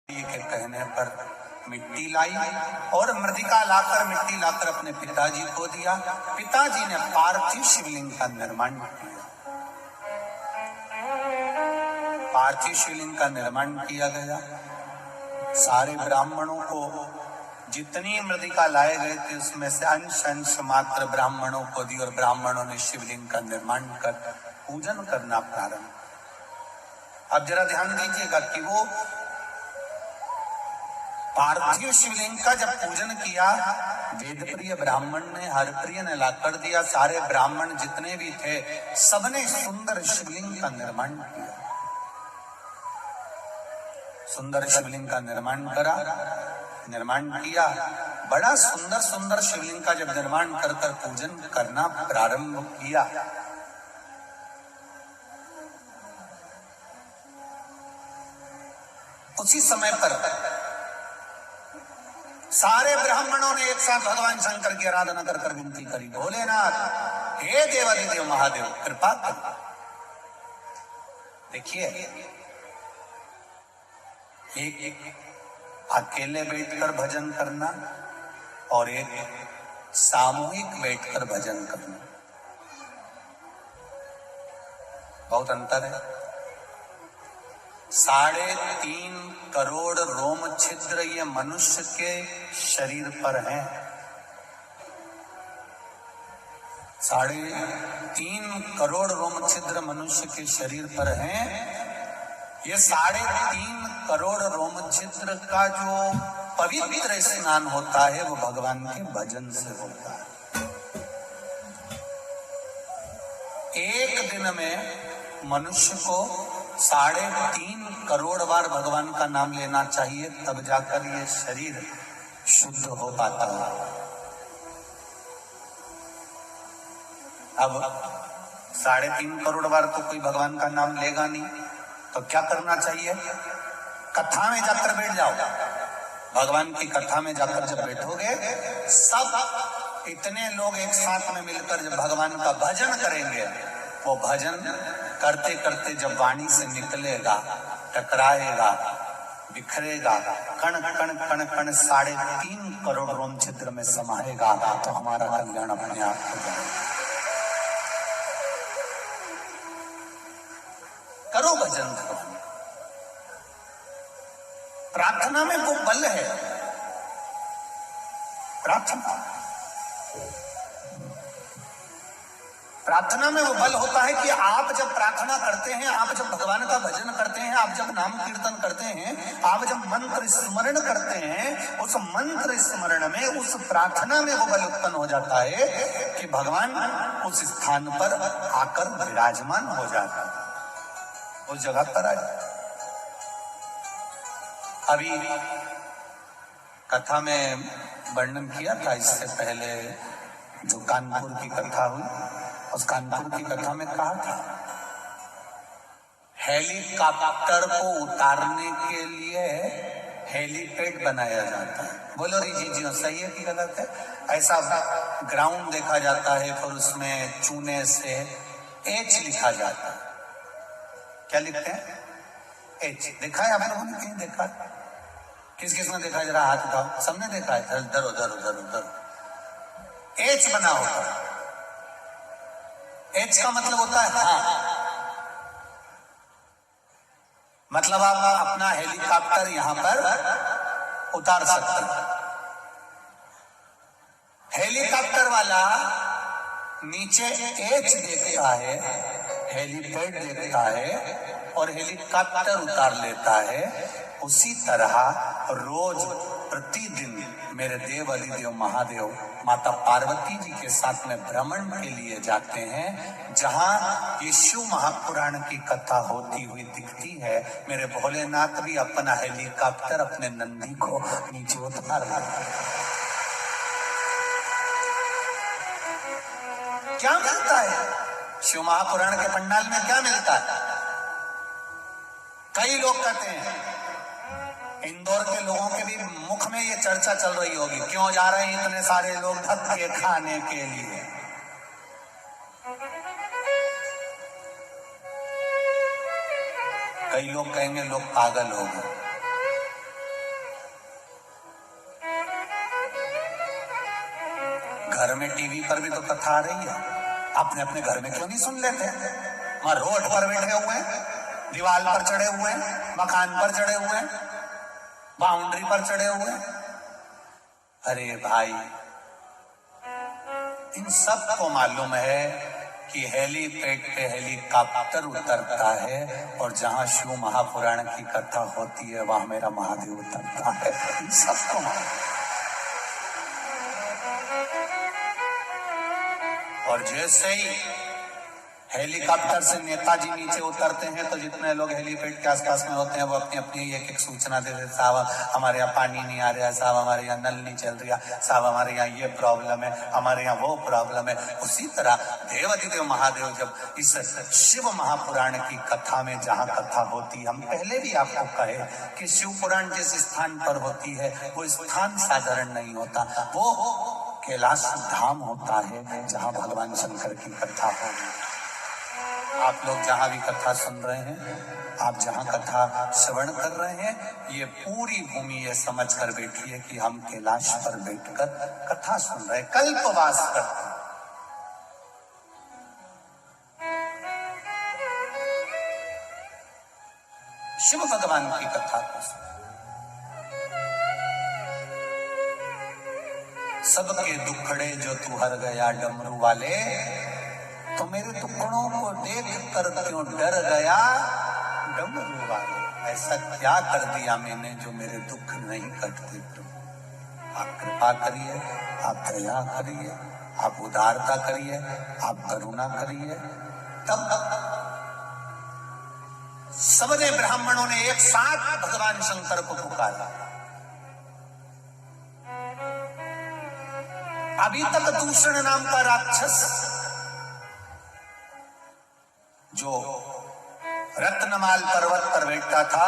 के कहने पर मिट्टी लाई और मृतिका लाकर मिट्टी लाकर अपने पिताजी को दिया। पिताजी ने पार्थिव शिवलिंग का निर्माण किया। पार्थिव शिवलिंग का निर्माण किया गया। सारे ब्राह्मणों को जितनी मृतिका लाए गए थे उसमें से अंश अंश मात्र ब्राह्मणों को दी और ब्राह्मणों ने शिवलिंग का निर्माण कर पूजन करना प्रारंभ। अब जरा ध्यान दीजिएगा कि वो पार्थिव शिवलिंग का जब पूजन किया, वेद प्रिय ब्राह्मण ने हरप्रिय ने लाकर दिया। सारे ब्राह्मण जितने भी थे सबने सुंदर शिवलिंग का निर्माण किया। सुंदर शिवलिंग का निर्माण करा, निर्माण किया। बड़ा सुंदर सुंदर शिवलिंग का जब निर्माण कर कर पूजन करना प्रारंभ किया, उसी समय पर सारे ब्राह्मणों ने एक साथ भगवान शंकर की आराधना कर कर विनती करी, भोलेनाथ हे देवादिदेव महादेव कृपा कर। देखिए, एक अकेले बैठकर भजन करना और एक सामूहिक बैठकर भजन करना, बहुत अंतर है। 3.5 करोड़ रोम छिद्र ये मनुष्य के शरीर पर हैं। 3.5 करोड़ रोम छिद्र मनुष्य के शरीर पर हैं। ये 3.5 करोड़ रोम छिद्र का जो पवित्र स्नान होता है वो भगवान के भजन से होता है। एक दिन में मनुष्य को 3.5 करोड़ बार भगवान का नाम लेना चाहिए, तब जाकर ये शरीर शुद्ध हो पाता है। अब 3.5 करोड़ बार तो कोई भगवान का नाम लेगा नहीं, तो क्या करना चाहिए? कथा में जाकर बैठ जाओ। भगवान की कथा में जाकर जब बैठोगे, सब इतने लोग एक साथ में मिलकर जब भगवान का भजन करेंगे, वो भजन करते करते जब वाणी से निकलेगा, टकराएगा, बिखरेगा, कण कण कण कण 3.5 करोड़ रोम छिद्र में समाएगा, तो हमारा कल्याण अपने आप हो जाएगा। करो भजन भगवान। प्रार्थना में वो बल है। प्रार्थना में वो बल होता है कि आप जब प्रार्थना करते हैं, आप जब भगवान का भजन करते हैं, आप जब नाम कीर्तन करते हैं, आप जब मंत्र स्मरण करते हैं, उस मंत्र स्मरण में, उस प्रार्थना में वो बल उत्पन्न हो जाता है कि भगवान उस स्थान पर आकर विराजमान हो जाता है, उस जगह पर आ जाता है। अभी कथा में वर्णन किया था इससे पहले, जो कानपुर की कथा हुई, उस कानपुर की कथा में कहा था हेलीकॉप्टर को उतारने के लिए हेलीपैड बनाया जाता है। बोलो जी सही है कि गलत है? ऐसा ग्राउंड देखा जाता है, फिर उसमें चूने से एच लिखा जाता है। क्या लिखते हैं? एच। देखा है आप लोगों ने? कहीं देखा? किस किस ने देखा? जरा हाथ उठाओ। सबने देखा है? उधर उधर उधर उधर एच बना होता है। एच का मतलब होता है हाँ, मतलब आप अपना हेलीकॉप्टर यहां पर उतार सकते हैं। हेलीकॉप्टर वाला नीचे एच देखता है, हेलीपैड देखता है और हेलीकॉप्टर उतार लेता है। उसी तरह रोज प्रतिदिन मेरे देव अधिदेव महादेव माता पार्वती जी के साथ में भ्रमण के लिए जाते हैं। जहां ये शिव महापुराण की कथा होती हुई दिखती है, मेरे भोलेनाथ भी अपना हेलीकॉप्टर अपने नंदी को नीचे उतार देते हैं। क्या मिलता है शिव महापुराण के पंडाल में? क्या मिलता है? कई लोग कहते हैं, इंदौर के लोगों के भी मुख में ये चर्चा चल रही होगी, क्यों जा रहे हैं इतने सारे लोग धक्के खाने के लिए? कई लोग कहेंगे लोग पागल हो गए। घर में टीवी पर भी तो कथा आ रही है, अपने अपने घर में क्यों नहीं सुन लेते? वहां रोड पर बैठे हुए हैं, दीवार पर चढ़े हुए हैं, मकान पर चढ़े हुए हैं, बाउंड्री पर चढ़े हुए हैं। अरे भाई, इन सब को मालूम है कि हेलीपैड पे हेलीकॉप्टर उतरता है और जहां शिव महापुराण की कथा होती है वहां मेरा महादेव उतरता है। इन सबको मालूम। और जैसे ही हेलीकॉप्टर से नेताजी नीचे उतरते हैं तो जितने लोग हेलीपैड के आसपास में होते हैं वो अपनी अपनी एक एक सूचना दे देते, साहब हमारे यहाँ पानी नहीं आ रहा है, साहब हमारे यहाँ नल नहीं चल रहा, साहब हमारे यहाँ ये प्रॉब्लम है, हमारे यहाँ वो प्रॉब्लम है। उसी तरह देवाधिदेव महादेव जब इस शिव महापुराण की कथा में जहाँ कथा होती है, हम पहले भी आपको कहे कि शिव पुराण जिस स्थान पर होती है वो स्थान साधारण नहीं होता, वो कैलाश धाम होता है जहाँ भगवान शंकर की कथा होगी। आप लोग जहां भी कथा सुन रहे हैं, आप जहां कथा श्रवण कर रहे हैं, ये पूरी भूमि ये समझ कर बैठिए कि हम कैलाश पर बैठकर कथा सुन रहे हैं, कल्पवास करते हैं। शिव भगवान की कथा को सबके दुखड़े जो तू हर गया डमरू वाले, तो मेरे टुकड़ों को देख कर क्यों डर गया डमरू वाले। ऐसा क्या कर दिया मैंने जो मेरे दुख नहीं कटते प्रभु। आप कृपा करिए, आप दया करिए, आप उदारता करिए, आप करुणा करिए। तब सबने ब्राह्मणों ने एक साथ भगवान शंकर को पुकारा। अभी तक दूषण नाम का राक्षस जो रत्नमाल पर्वत पर बैठा था,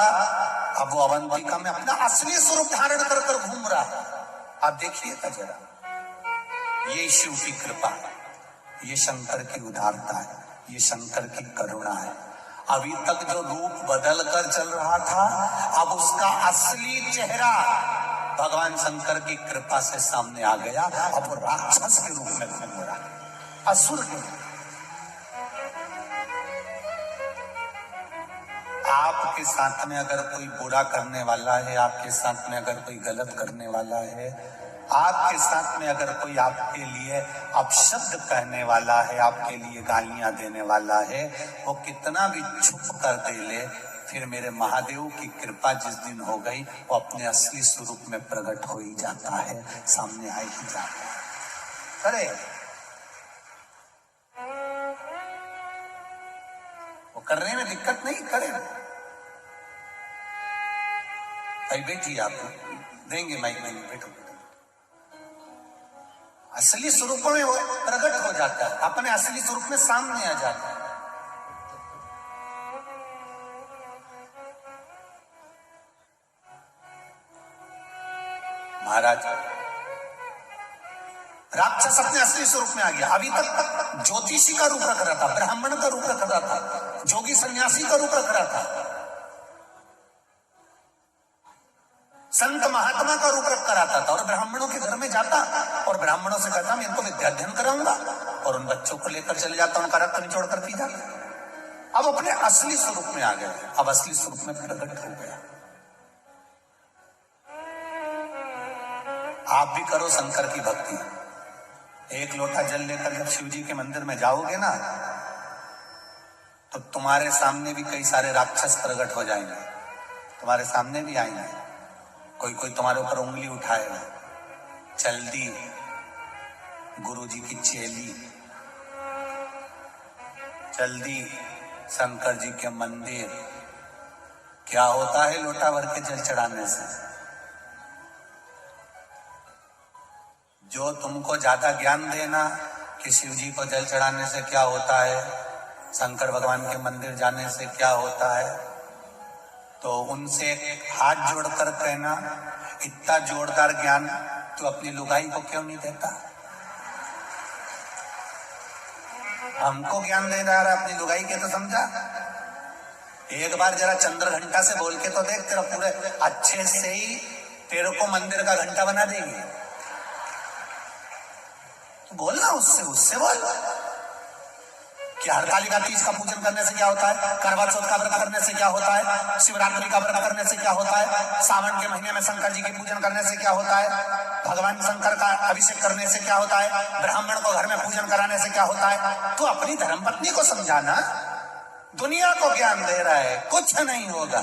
अब वो अवंतिका में अपना असली स्वरूप धारण कर कर घूम रहा है। आप देखिएगा जरा, ये शिव की कृपा है, ये शंकर की उदारता है, ये शंकर की करुणा है। अभी तक जो रूप बदल कर चल रहा था, अब उसका असली चेहरा भगवान शंकर की कृपा से सामने आ गया। अब वो राक्षस के रूप में घूम रहा है, असुर के रूप। आपके साथ में अगर कोई बुरा करने वाला है, आपके साथ में अगर कोई गलत करने वाला है, आपके साथ में अगर कोई आपके लिए अपशब्द कहने वाला है, आपके लिए गालियां देने वाला है, वो कितना भी छुप कर दे ले, फिर मेरे महादेव की कृपा जिस दिन हो गई वो अपने असली स्वरूप में प्रकट हो ही जाता है, सामने आ ही जाता है। अरे वो करने में दिक्कत नहीं, करे भाई, बैठिए, आप देंगे माइक में, बैठो। असली स्वरूप में वो प्रकट हो जाता है, अपने असली स्वरूप में सामने आ जाता है। महाराज राक्षस अपने असली स्वरूप में आ गया। अभी तक ज्योतिषी का रूप रख रहा था, ब्राह्मण का रूप रख रहा था, जोगी सन्यासी का रूप रख रहा था, संत महात्मा का रूप रख कर आता था, और ब्राह्मणों के घर में जाता और ब्राह्मणों से कहता मैं इनको विद्या अध्ययन कराऊंगा, और उन बच्चों को लेकर चले जाता, उनका रक्त निचोड़ कर पी जाता। अब अपने असली स्वरूप में आ गए, अब असली स्वरूप में प्रकट हो गया। आप भी करो शंकर की भक्ति। एक लोटा जल लेकर जब शिव जी के मंदिर में जाओगे ना, तो तुम्हारे सामने भी कई सारे राक्षस प्रकट हो जाएंगे, तुम्हारे सामने भी आएंगे। कोई कोई तुम्हारे ऊपर उंगली उठाएगा, चल दी गुरुजी की चेली, चल दी शंकर जी के मंदिर। क्या होता है लोटा भर के जल चढ़ाने से? जो तुमको ज्यादा ज्ञान देना कि शिव जी को जल चढ़ाने से क्या होता है, शंकर भगवान के मंदिर जाने से क्या होता है, तो उनसे हाथ जोड़कर कहना इतना जोरदार ज्ञान तो अपनी लुगाई को क्यों नहीं देता? हमको ज्ञान दे रहा है, अपनी लुगाई के तो समझा। एक बार जरा चंद्र घंटा से बोल के तो देख, तेरा पूरे अच्छे से ही तेरे को मंदिर का घंटा बना देंगे। तो बोलना उससे बोल कि हरतालिका तीज का पूजन करने से क्या होता है, करवा चौथ का व्रत करने से क्या होता है, शिवरात्रि का व्रत करने से क्या होता है, सावन के महीने में शंकर जी की पूजन करने से क्या होता है, भगवान शंकर का अभिषेक करने से क्या होता है, ब्राह्मण को घर में पूजन कराने से क्या होता है। तो अपनी धर्मपत्नी को समझाना, दुनिया को ज्ञान दे रहा है, कुछ नहीं होगा।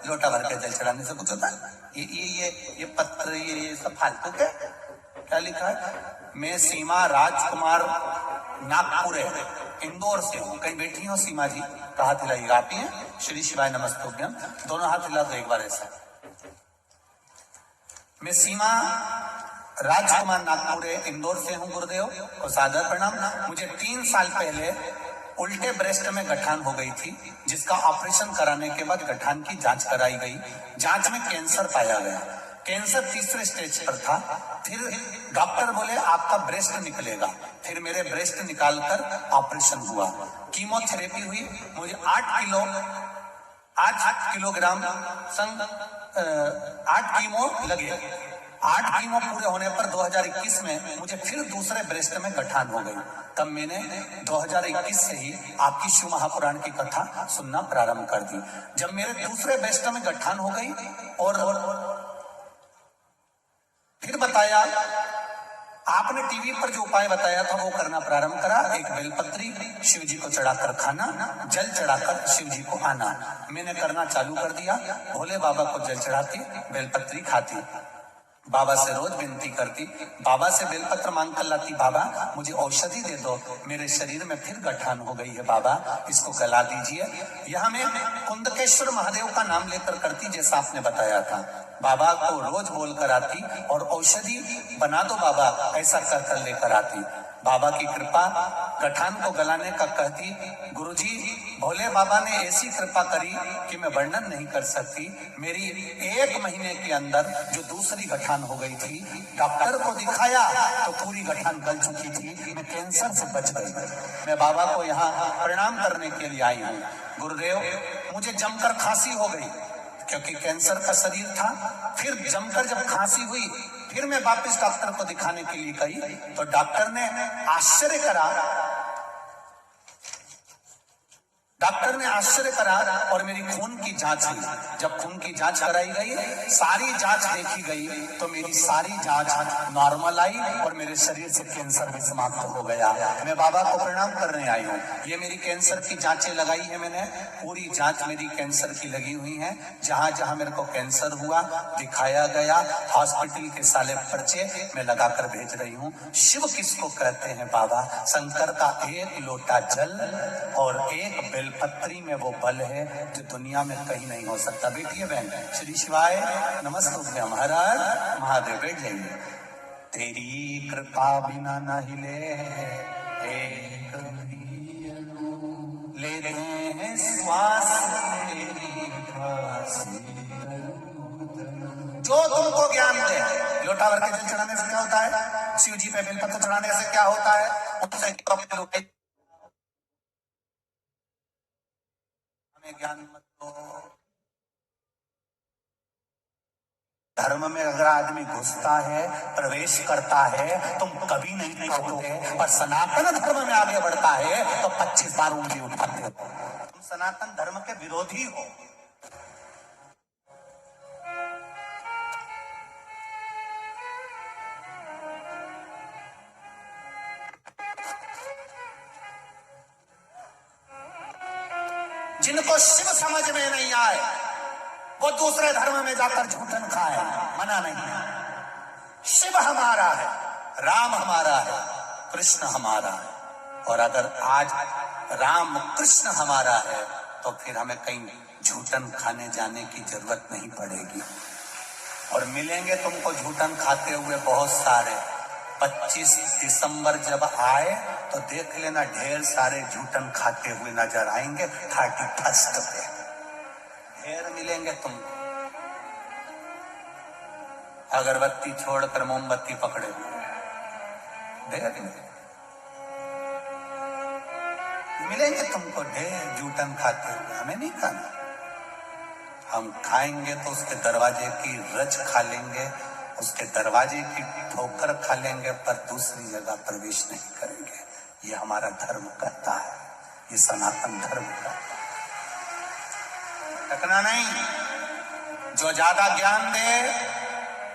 लोटा भर के जल चढ़ाने से कुछ होता है? ये पत्र ये सब फालतू के क्या लिखा है? मैं सीमा राजकुमार नागपुर इंदौर से हूँ। कहीं बैठी हो सीमा जी? हाथ हिलाइएगा। आप ही हैं? श्री शिवाय नमस्तुभ्यम। दोनों हाथ हिला दो एक बार ऐसा। मैं सीमा राजकुमार नागपुर इंदौर से हूँ गुरुदेव को सादर प्रणाम। मुझे 3 साल पहले उल्टे ब्रेस्ट में गठान हो गई थी, जिसका ऑपरेशन कराने के बाद गठान की जांच कराई गई। जांच में कैंसर पाया गया। कैंसर 3रे स्टेज पर था। फिर डॉक्टर बोले आपका ब्रेस्ट निकलेगा। फिर मेरे ब्रेस्ट निकालकर ऑपरेशन हुआ। कीमोथेरेपी हुई। मुझे 8 किलोग्राम संग 8 कीमो लगे। 8 कीमो पूरे होने पर 2021 में मुझे फिर दूसरे ब्रेस्ट में गठान हो गई। तब मैंने 2021 से ही आपकी शिव महापुराण की कथा सुनना प्रारंभ कर दी। जब मेरे दूसरे ब्रेस्ट में गठान हो गई और फिर बताया, आपने टीवी पर जो उपाय बताया था वो करना प्रारंभ करा। एक बेलपत्री शिव जी को चढ़ाकर खाना, जल चढ़ाकर शिव जी को आना। मैंने करना चालू कर दिया। भोले बाबा को जल चढ़ाती, बेलपत्री खाती, बाबा से रोज विनती करती, बाबा से बेलपत्र मांग कर लाती, बाबा मुझे औषधि दे दो, मेरे शरीर में फिर गठान हो गई है, बाबा इसको गला दीजिए। यह मैं कुंदकेश्वर महादेव का नाम लेकर करती, जैसा आपने बताया था। बाबा को रोज बोल कर आती और औषधि बना दो बाबा, ऐसा कर कर लेकर आती। बाबा की कृपा गठान को गलाने का कहती। गुरुजी भोले बाबा ने ऐसी कृपा करी कि मैं वर्णन नहीं कर सकती। मेरी 1 महीने के अंदर जो दूसरी गठान हो गई थी, डॉक्टर को दिखाया तो पूरी गठान गल चुकी थी। मैं कैंसर से बच गई। मैं बाबा को यहाँ प्रणाम करने के लिए आई हूँ। गुरुदेव मुझे जमकर खांसी हो गई क्योंकि कैंसर का शरीर था। फिर जमकर जब खांसी हुई, फिर मैं वापस डॉक्टर को दिखाने के लिए गई तो डॉक्टर ने आश्चर्य करा। और मेरी खून की जांच हुई। जब खून की जांच कराई गई, सारी जांच देखी गई तो मेरी सारी जांच नॉर्मल आई और मेरे शरीर से कैंसर भी समाप्त हो गया। मैं बाबा को प्रणाम करने आई हूँ। ये मेरी कैंसर की जांचें लगाई है मैंने, पूरी जांच मेरी कैंसर की लगी हुई है। जहां जहां मेरे को कैंसर हुआ दिखाया गया, हॉस्पिटल के साले पर्चे मैं लगाकर भेज रही हूँ। शिव किसको कहते हैं बाबा? शंकर का 1 लोटा जल और 1 बेलपत्री में वो बल है जो दुनिया में कहीं नहीं हो सकता। बेटिए बहन, श्री शिवाय नमस्तुभ्यम। हर हर महादेव। बैठ जाइए। तेरी कृपा बिना न हिले एक लेते हैं श्वास, जो तुमको ज्ञान दे। लोटा भर के जल चढ़ाने से क्या होता है? शिव जी पे बेलपत्र चढ़ाने से क्या होता है? हमें ज्ञान मत दो। धर्म में अगर आदमी घुसता है, प्रवेश करता है, तुम कभी नहीं टोकोगे। और सनातन धर्म में आगे बढ़ता है तो 25 बार उंगली उठाते हो। तुम सनातन धर्म के विरोधी हो। जिनको शिव समझ में नहीं आए वो दूसरे धर्म में जाकर झूठन खाए, मना नहीं है। शिव हमारा है, राम हमारा है, कृष्ण हमारा है। और अगर आज राम कृष्ण हमारा है तो फिर हमें कहीं झूठन खाने जाने की जरूरत नहीं पड़ेगी। और मिलेंगे तुमको झूठन खाते हुए बहुत सारे। 25 दिसंबर जब आए तो देख लेना, ढेर सारे झूठन खाते हुए नजर आएंगे। 31 पे ढेर मिलेंगे तुमको। अगरबत्ती छोड़कर मोमबत्ती पकड़े हुए ढेर मिलेंगे तुमको। ढेर झूठन खाते हुए हमें नहीं खाना। हम खाएंगे तो उसके दरवाजे की रज खा लेंगे, उसके दरवाजे की ठोकर खा लेंगे पर दूसरी जगह प्रवेश नहीं करेंगे। ये हमारा धर्म कहता है, ये सनातन धर्म कहता है। टकना नहीं। जो ज्यादा ज्ञान दे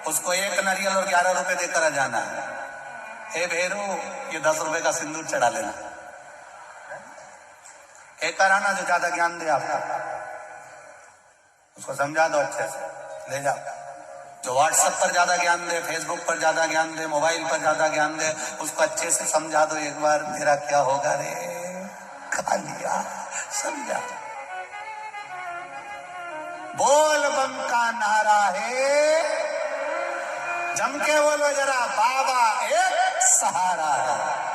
उसको 1 नारियल और 11 रुपए देकर आ जाना है। हे भेरू, ये 10 रुपए का सिंदूर चढ़ा लेना। एक कराना जो ज्यादा ज्ञान दे आपका, उसको समझा दो अच्छे से, ले जाओ। जो व्हाट्सएप पर ज्यादा ज्ञान दे, फेसबुक पर ज्यादा ज्ञान दे, मोबाइल पर ज्यादा ज्ञान दे, उसको अच्छे से समझा दो एक बार, तेरा क्या होगा रे, खा लिया। समझा। बोल बम का नारा है, जम के बोलो जरा, बाबा एक सहारा है।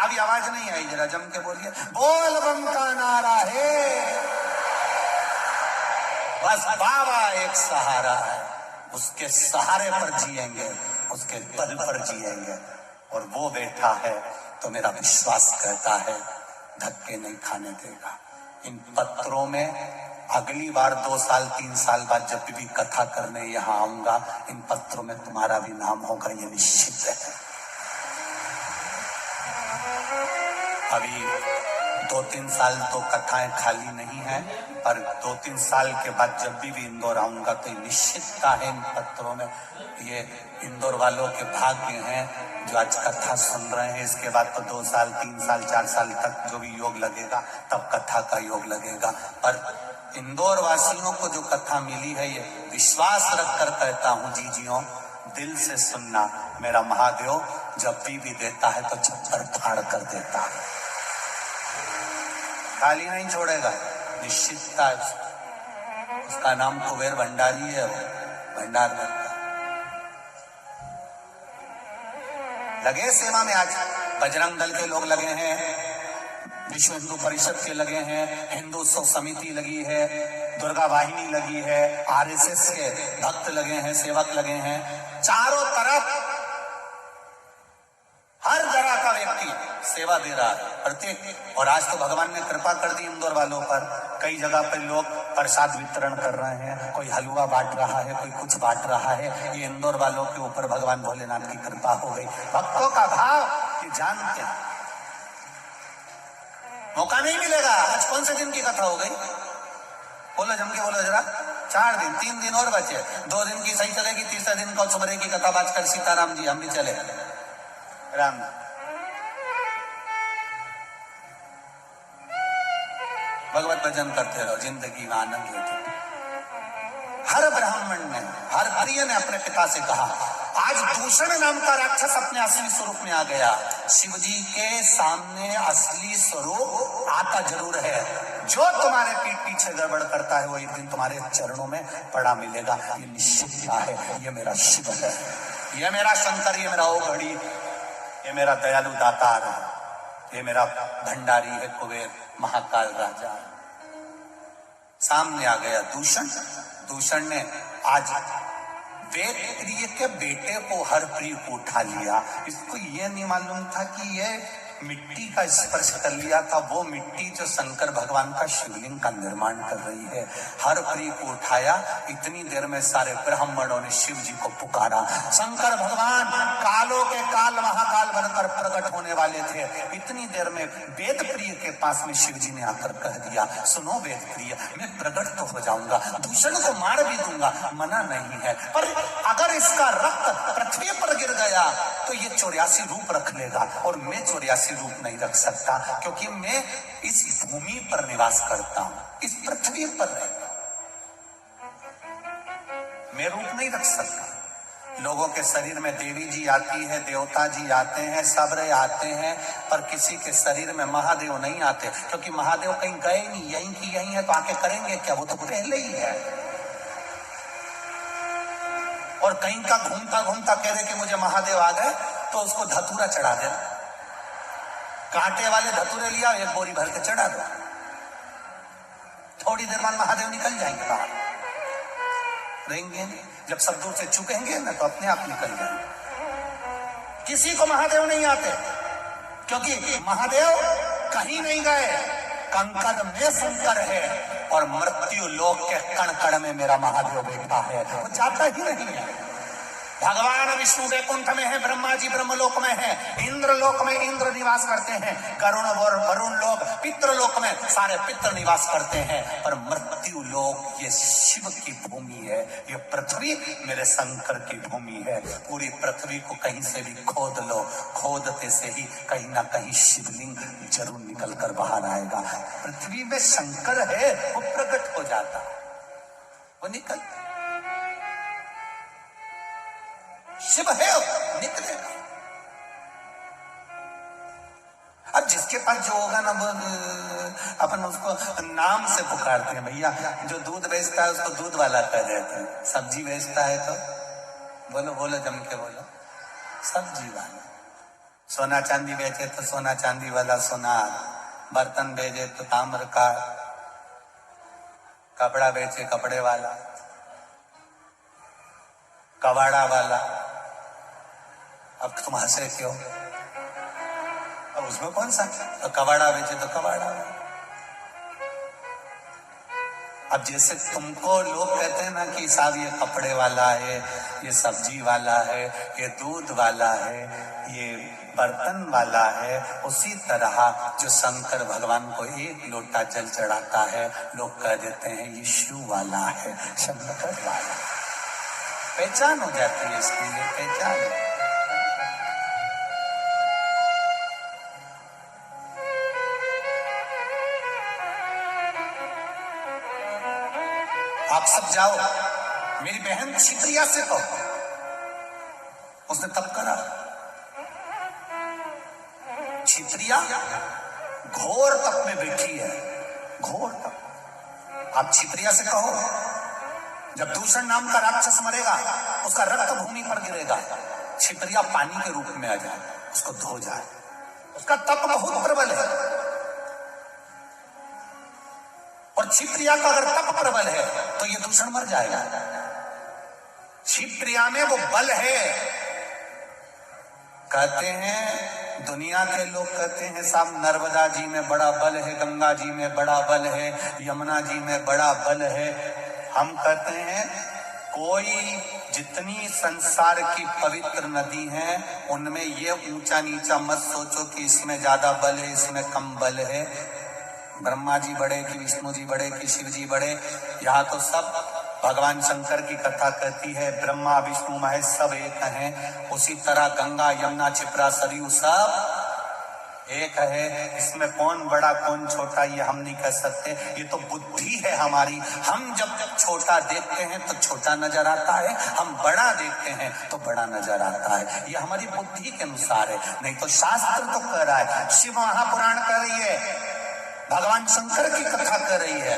अभी आवाज नहीं आई, जरा जम के बोलिए। बोल बम का नारा है, बस बाबा एक सहारा है। उसके सहारे पर जिएंगे, उसके बल पर जिएंगे। और वो बैठा है तो मेरा विश्वास कहता है धक्के नहीं खाने देगा। इन पत्रों में अगली बार 2 साल 3 साल बाद जब भी कथा करने यहाँ आऊंगा, इन पत्रों में तुम्हारा भी नाम होगा, ये निश्चित है। अभी 2-3 साल तो कथाएं खाली नहीं है, पर 2-3 साल के बाद जब भी इंदौर आऊंगा तो निश्चितता है इन पत्रों में। ये इंदौर वालों के भाग्य हैं जो आज कथा सुन रहे हैं। इसके बाद तो 2 साल 3 साल 4 साल तक जो भी योग लगेगा तब कथा का योग लगेगा। पर इंदौर वासियों को जो कथा मिली है, ये विश्वास रखकर कहता हूँ जीजियों, दिल से सुनना। मेरा महादेव जब भी देता है तो छप्पर फाड़ कर देता है, खाली नहीं छोड़ेगा, निश्चितता। उसका नाम कुबेर भंडारी है, भंडार करता। लगे सेवा में, आज बजरंग दल के लोग लगे हैं, विश्व हिंदू परिषद के लगे हैं, हिंदू उत्सव समिति लगी है, दुर्गा वाहिनी लगी है, आरएसएस के भक्त लगे हैं, सेवक लगे हैं। चारों तरफ हर जगह का व्यक्ति सेवा दे रहा है, प्रत्येक। और आज तो भगवान ने कृपा कर दी इंदौर वालों पर, कई जगह पर लोग प्रसाद वितरण कर रहे हैं, कोई हलवा बांट रहा है, कोई कुछ बांट रहा है। ये इंदौर वालों के ऊपर भगवान भोलेनाथ की कृपा हो गई। भक्तों का भाव कि जानते हैं मौका नहीं मिलेगा। आज कौन से दिन की कथा हो गई, बोलो जम के बोलो जरा। 4 दिन, 3 दिन और बचे, 2 दिन की सही चलेगी, तीसरे दिन को सुबह की कथा बात कर सीताराम जी हम भी चले राम। भगवत भजन करते रहो, जिंदगी में आनंद लेते। हर ब्राह्मण ने, हर प्रिय ने अपने पिता से कहा, आज दूषण नाम का राक्षस अपने असली स्वरूप में आ गया। शिव जी के सामने असली स्वरूप आता जरूर है। जो तुम्हारे पीठ पीछे गड़बड़ करता है वो एक दिन तुम्हारे चरणों में पड़ा मिलेगा। ये निश्चित है, ये मेरा शिव है, ये मेरा शंकर, ये मेरा ओघड़ी, ये मेरा दयालु दातार है, ये मेरा भंडारी है, कुबेर महाकाल राजा। सामने आ गया दूषण। दूषण ने आज वेद प्रिय के बेटे को हर प्रिय को उठा लिया। इसको ये नहीं मालूम था कि ये मिट्टी का स्पर्श कर लिया था, वो मिट्टी जो शंकर भगवान का शिवलिंग का निर्माण कर रही है। हर प्रिय को उठाया। इतनी देर में सारे ब्राह्मणों ने शिव जी को पुकारा। शंकर भगवान कालों के काल महाकाल बनकर प्रकट होने वाले थे। इतनी देर में वेद प्रिय के पास में शिव जी ने आकर कह दिया, सुनो वेद प्रिय, मैं प्रकट तो हो जाऊंगा, दूषण को मार भी दूंगा, मना नहीं है, पर अगर इसका रक्त पृथ्वी पर गिर गया तो ये 84 रूप रख लेगा, और मैं 84 रूप नहीं रख सकता, क्योंकि मैं इस भूमि पर निवास करता हूं, इस पृथ्वी पर रहता हूं, मैं रूप नहीं रख सकता। लोगों के शरीर में देवी जी आती है, देवता जी आते हैं, सबरे आते हैं, पर किसी के शरीर में महादेव नहीं आते, क्योंकि महादेव कहीं गए नहीं, यहीं की यहीं है, तो आके करेंगे क्या, वो तो पहले ही है। और कहीं का घूमता घूमता कह रहे कि मुझे महादेव आ गए, तो उसको धतूरा चढ़ा दे, कांटे वाले धतूरे लिया, 1 बोरी भर के चढ़ा दो, थोड़ी देर बाद महादेव निकल जाएंगे बाहर, रहेंगे। जब सब दूर से चुकेंगे ना तो अपने आप निकल जाएंगे। किसी को महादेव नहीं आते, क्योंकि महादेव कहीं नहीं गए, कंकड़ में शंकर है, और मृत्यु लोक के कण कण में मेरा महादेव बैठा है, वो जाता ही नहीं है। भगवान विष्णु वैकुंठ में है, ब्रह्मा जी ब्रह्मलोक में है, इंद्र लोक में इंद्र निवास करते हैं, गरुण और वरुण लोक पितृलोक में सारे पितृ निवास करते हैं, पर मृत्यु लोक ये शिव की भूमि है, ये पृथ्वी मेरे शंकर की भूमि है। पूरी पृथ्वी को कहीं से भी खोद लो, खोदते से ही कहीं ना कहीं शिवलिंग जरूर निकल कर बाहर आएगा। पृथ्वी में शंकर है, वो प्रकट हो जाता है, वो निकल शिव है, निकलेगा। अब जिसके पास जो होगा ना वो अपन उसको नाम से पुकारते हैं। भैया जो दूध बेचता है उसको दूध वाला कह देते हैं, सब्जी बेचता है तो बोलो बोलो जम के बोलो, सब्जी वाला। सोना चांदी बेचे तो सोना चांदी वाला सोनार, बर्तन बेचे तो ताम्र का, कपड़ा बेचे कपड़े वाला, कबाड़ा वाला। अब तुम हंसे क्यों? अब उसमें कौन सा, तो कबाड़ा बेचे तो कबाड़ा। अब जैसे तुमको लोग कहते हैं ना कि साहब ये कपड़े वाला है, ये सब्जी वाला है, ये दूध वाला है, ये बर्तन वाला है, उसी तरह जो शंकर भगवान को एक लोटा जल चढ़ाता है लोग कह देते हैं ये शिव वाला है, शंकर वाला। पहचान हो जाती है इसकी, ये पहचान। आप सब जाओ, मेरी बहन शिवप्रिया से कहो, उसने तप करा। शिवप्रिया घोर तप में बैठी है, घोर तप। आप शिवप्रिया से कहो, जब दूषण नाम का राक्षस मरेगा, उसका रक्त भूमि पर गिरेगा, शिवप्रिया पानी के रूप में आ जाए, उसको धो जाए। उसका तप बहुत प्रबल है, और शिवप्रिया का अगर तप प्रबल है तो ये दूषण मर जाएगा। शिवप्रिया में वो बल है। कहते हैं दुनिया के लोग कहते हैं साहब नर्मदा जी में बड़ा बल है, गंगा जी में बड़ा बल है, यमुना जी में बड़ा बल है। हम कहते हैं कोई जितनी संसार की पवित्र नदी है उनमें ये ऊंचा नीचा मत सोचो कि इसमें ज्यादा बल है, इसमें कम बल है। ब्रह्मा जी बड़े कि विष्णु जी बड़े कि शिव जी बड़े, यहाँ तो सब भगवान शंकर की कथा कहती है, ब्रह्मा विष्णु महेश सब एक हैं। उसी तरह गंगा यमुना क्षिप्रा सरयू सब एक है। इसमें कौन बड़ा कौन छोटा ये हम नहीं कह सकते, ये तो बुद्धि है हमारी। हम जब छोटा देखते हैं तो छोटा नजर आता है, हम बड़ा देखते हैं तो बड़ा नजर आता है। ये हमारी बुद्धि के अनुसार है, नहीं तो शास्त्र तो कह रहा है, शिव महापुराण कह रही है, भगवान शंकर की कथा कर रही है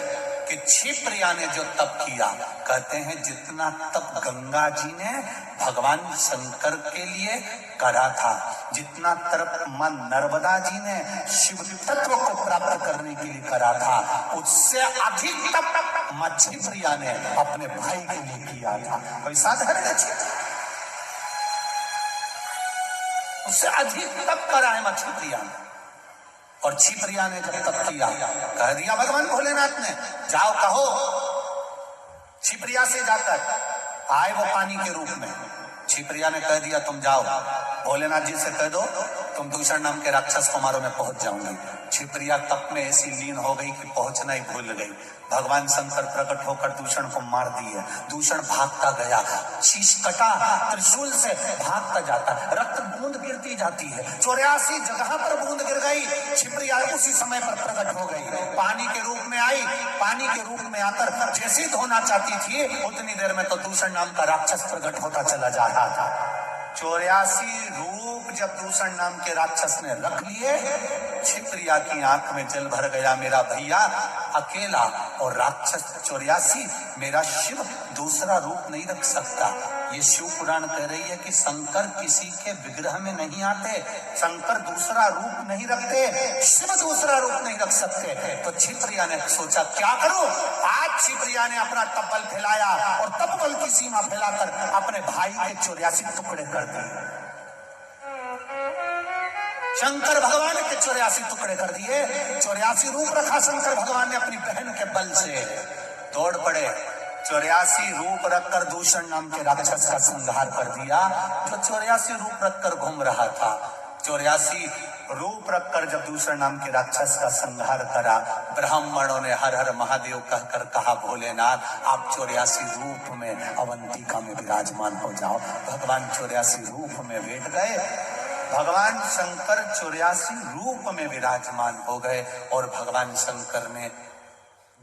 कि शिवप्रिया ने जो तप किया, कहते हैं जितना तप गंगा जी ने भगवान शंकर के लिए करा था, जितना तप मां नर्मदा जी ने शिव तत्व को प्राप्त करने के लिए करा था, उससे अधिक तप मां शिवप्रिया ने अपने भाई के लिए किया था। कोई साधारण अच्छी, उससे अधिक तप करा है मां शिवप्रिया ने। और शिवप्रिया ने जब तप किया, कह दिया भगवान भोलेनाथ ने, जाओ कहो शिवप्रिया से जाकर आए वो पानी के रूप में। शिवप्रिया ने कह दिया तुम जाओ, भोलेनाथ जी से कह दो तुम दूषण नाम के राक्षस को मारो, मैं पहुंच जाऊंगी। शिवप्रिया तप में ऐसी लीन हो गई कि पहुंचना ही भूल गई। भगवान शंकर प्रकट होकर दूषण को मार दिए। दूषण भागता गया, शीश कटा, त्रिशूल से भागता जाता, रक्त बूंद गिरती जाती है, 84 जगह पर बूंद गिर गई। शिवप्रिया उसी समय पर प्रकट हो गई, पानी के रूप में आई। पानी के रूप में आकर जैसे धोना चाहती थी, उतनी देर में तो दूषण नाम का राक्षस प्रकट होता चला जा रहा था। 84 रूप जब दूषण नाम के राक्षस ने रख लिए, शिवप्रिया की आंख में जल भर गया। मेरा भैया अकेला और राक्षस 84, मेरा शिव दूसरा रूप नहीं रख सकता। ये शिव पुराण कह रही है कि शंकर किसी के विग्रह में नहीं आते, शंकर दूसरा रूप नहीं रखते, शिव दूसरा रूप नहीं रख सकते। तो शिवप्रिया ने सोचा क्या करूं। आज शिवप्रिया ने अपना तप बल फैलाया और तप बल की सीमा फैलाकर अपने भाई के 84 टुकड़े कर दिए। शंकर भगवान के 84 टुकड़े कर दिए। 84 रूप रखा शंकर भगवान ने अपनी बहन के बल से। दौड़ पड़े 84 रूप रखकर दूषण नाम के राक्षस का संहार कर दिया, जो 84 रूप रखकर घूम रहा था। 84 रूप रखकर जब दूषण नाम के राक्षस का संहार करा, ब्राह्मणों ने हर हर महादेव कहकर कहा, भोलेनाथ आप 84 रूप में अवंतिका में विराजमान हो जाओ। भगवान 84 रूप में बैठ गए। भगवान शंकर 84 रूप में विराजमान हो गए और भगवान शंकर ने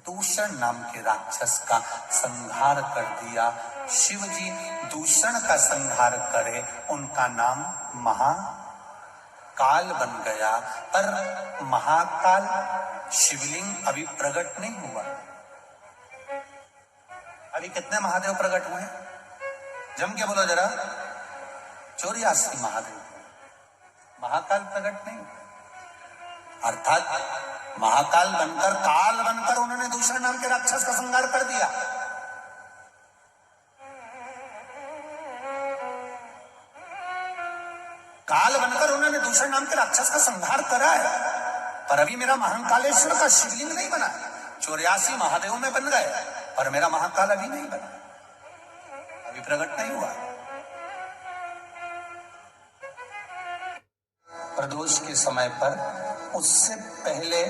दूषण नाम के राक्षस का संहार कर दिया। शिव जी दूषण का संहार करे, उनका नाम महाकाल बन गया। पर महाकाल शिवलिंग अभी प्रकट नहीं हुआ। अभी कितने महादेव प्रकट हुए? जम के बोलो जरा। 84 महादेव। महाकाल प्रकट नहीं, अर्थात महाकाल बनकर, काल बनकर उन्होंने दूषण नाम के राक्षस का संहार कर दिया। काल बनकर उन्होंने दूषण नाम के राक्षस का संहार करा है, पर अभी मेरा महाकालेश्वर का शिवलिंग नहीं बना। 84 महादेव में बन गए, पर मेरा महाकाल अभी नहीं बना, अभी प्रकट नहीं हुआ। प्रदोष के समय पर उससे पहले